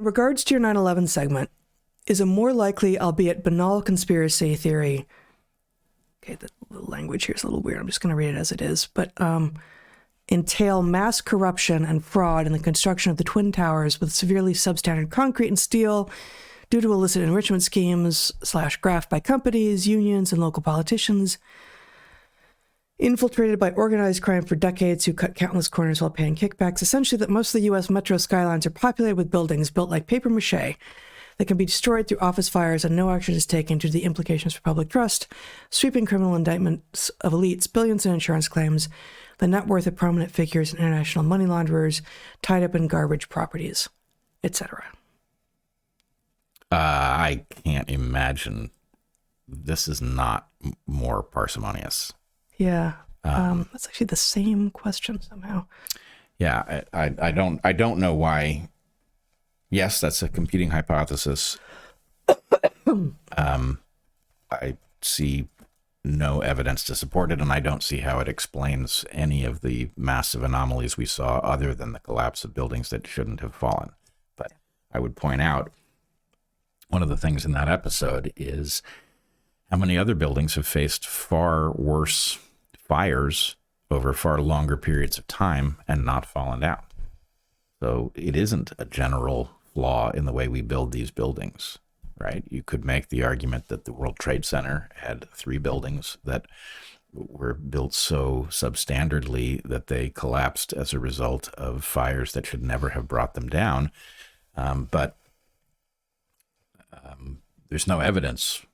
In regards to your 9/11 segment, is a more likely, albeit banal, conspiracy theory. Okay, the language here is a little weird. I'm just going to read it as it is. But entail mass corruption and fraud in the construction of the Twin Towers with severely substandard concrete and steel due to illicit enrichment schemes / graft by companies, unions, and local politicians, infiltrated by organized crime for decades who cut countless corners while paying kickbacks. Essentially, that most of the U.S. metro skylines are populated with buildings built like paper mache that can be destroyed through office fires, and no action is taken due to the implications for public trust, sweeping criminal indictments of elites, billions in insurance claims, the net worth of prominent figures and international money launderers tied up in garbage properties, etc. I can't imagine this is not more parsimonious. Yeah, that's actually the same question somehow. Yeah, I don't know why. Yes, that's a competing hypothesis. I see no evidence to support it, and I don't see how it explains any of the massive anomalies we saw other than the collapse of buildings that shouldn't have fallen. But I would point out one of the things in that episode is how many other buildings have faced far worse fires over far longer periods of time and not fallen down. So it isn't a general flaw in the way we build these buildings, right? You could make the argument that the World Trade Center had 3 buildings that were built so substandardly that they collapsed as a result of fires that should never have brought them down. But there's no evidence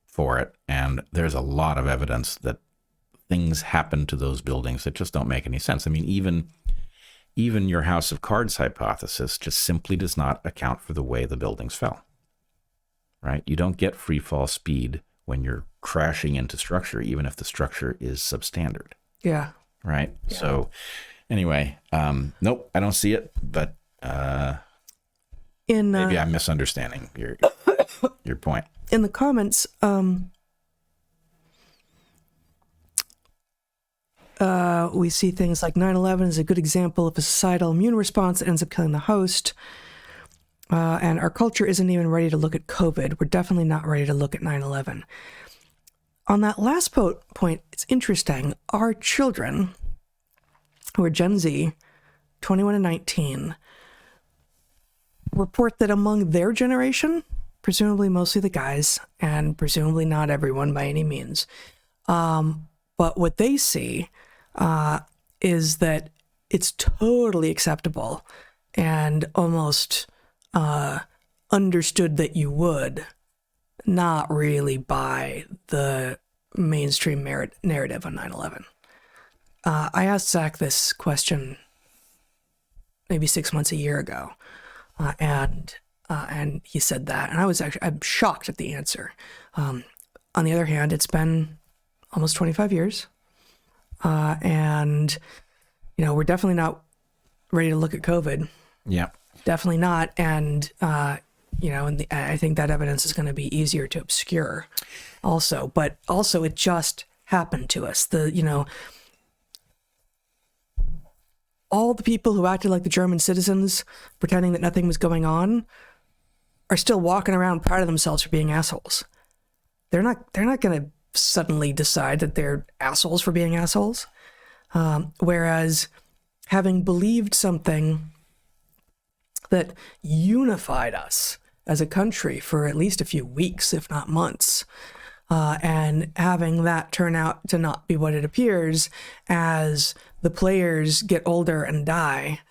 for it. And there's a lot of evidence that things happen to those buildings that just don't make any sense. I mean, even your House of Cards hypothesis just simply does not account for the way the buildings fell, right? You don't get free fall speed when you're crashing into structure, even if the structure is substandard. Yeah. Right. Yeah. So anyway, nope, I don't see it, but maybe I'm misunderstanding your point. In the comments, we see things like 9/11 is a good example of a societal immune response that ends up killing the host. And our culture isn't even ready to look at COVID. We're definitely not ready to look at 9/11. On that last point, it's interesting. Our children, who are Gen Z, 21 and 19, report that among their generation, presumably mostly the guys, and presumably not everyone by any means, but what they see is that it's totally acceptable and almost understood that you would not really buy the mainstream narrative on 9/11. I asked Zach this question maybe 6 months, a year ago, and he said that, and I'm shocked at the answer. On the other hand, it's been almost 25 years, and we're definitely not ready to look at COVID. Yeah, definitely not, and I think that evidence is going to be easier to obscure, also. But also, it just happened to us. All the people who acted like the German citizens, pretending that nothing was going on, are still walking around proud of themselves for being assholes. They're not going to suddenly decide that they're assholes for being assholes. Whereas having believed something that unified us as a country for at least a few weeks, if not months, and having that turn out to not be what it appears as the players get older and die,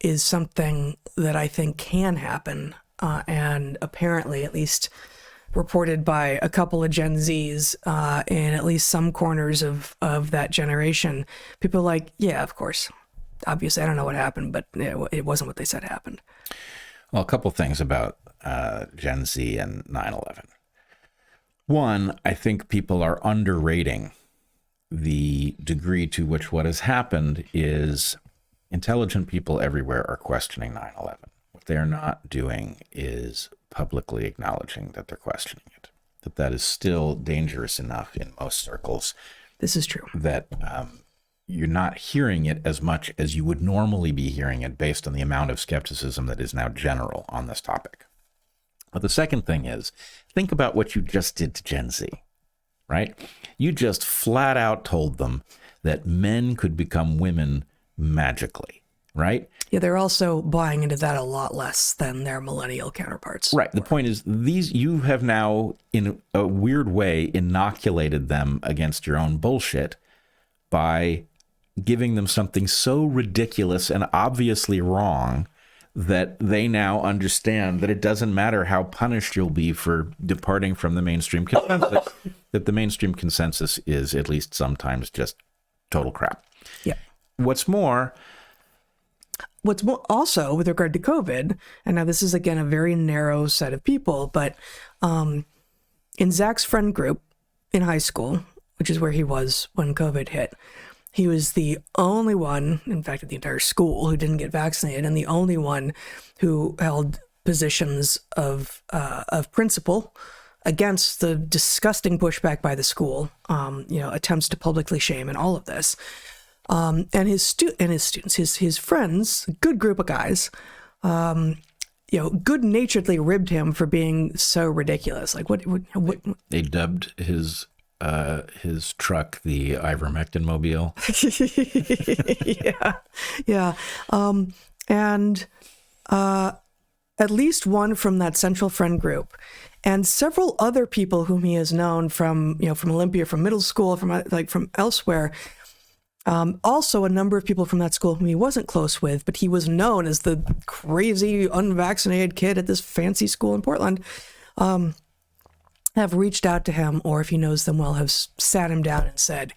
is something that I think can happen, and apparently at least reported by a couple of Gen Zs in at least some corners of that generation. People are like, yeah, of course. Obviously, I don't know what happened, but it wasn't what they said happened. Well, a couple things about Gen Z and 9/11. One, I think people are underrating the degree to which what has happened is intelligent people everywhere are questioning 9/11. What they are not doing is publicly acknowledging that they're questioning it, that is still dangerous enough in most circles. This is true. That you're not hearing it as much as you would normally be hearing it based on the amount of skepticism that is now general on this topic. But the second thing is, think about what you just did to Gen Z, right? You just flat out told them that men could become women magically, right? Yeah, they're also buying into that a lot less than their millennial counterparts. Right. The point is, you have now, in a weird way, inoculated them against your own bullshit by giving them something so ridiculous and obviously wrong that they now understand that it doesn't matter how punished you'll be for departing from the mainstream consensus, that the mainstream consensus is at least sometimes just total crap. Yeah. What's more, also with regard to COVID, and now this is again a very narrow set of people, but in Zach's friend group in high school, which is where he was when COVID hit, he was the only one, in fact, at the entire school, who didn't get vaccinated, and the only one who held positions of principle against the disgusting pushback by the school, attempts to publicly shame and all of this. And his students, his friends, a good group of guys, good-naturedly ribbed him for being so ridiculous. Like what they dubbed his truck the ivermectin mobile. Yeah. And at least one from that central friend group, and several other people whom he has known from Olympia, from middle school, from elsewhere. Also, a number of people from that school whom he wasn't close with, but he was known as the crazy unvaccinated kid at this fancy school in Portland, have reached out to him, or if he knows them well, have sat him down and said,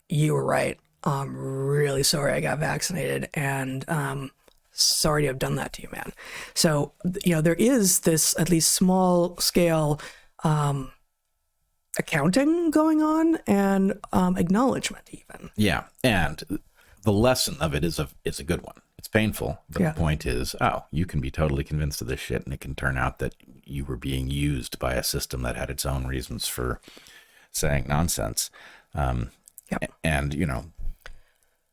"You were right. I'm really sorry I got vaccinated, and sorry to have done that to you, man." So, there is this at least small scale accounting going on, and acknowledgement even. Yeah, and the lesson of it is a good one. It's painful, but the point is, you can be totally convinced of this shit, and it can turn out that you were being used by a system that had its own reasons for saying nonsense. And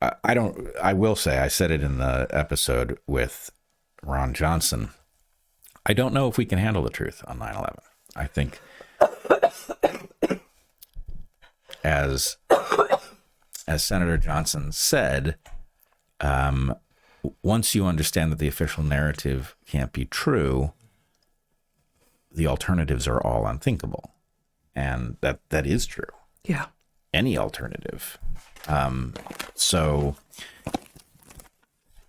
I will say, I said it in the episode with Ron Johnson, I don't know if we can handle the truth on 9/11. I think as Senator Johnson said, once you understand that the official narrative can't be true, the alternatives are all unthinkable. And that is true. Yeah. Any alternative. So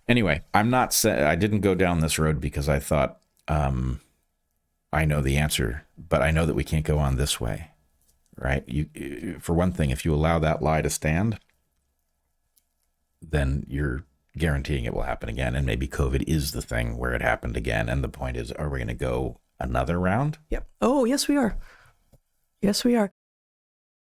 anyway, I didn't go down this road because I thought, I know the answer, but I know that we can't go on this way, right? For one thing, if you allow that lie to stand, then you're guaranteeing it will happen again. And maybe COVID is the thing where it happened again. And the point is, are we going to go another round? Yep. Oh, yes, we are. Yes, we are.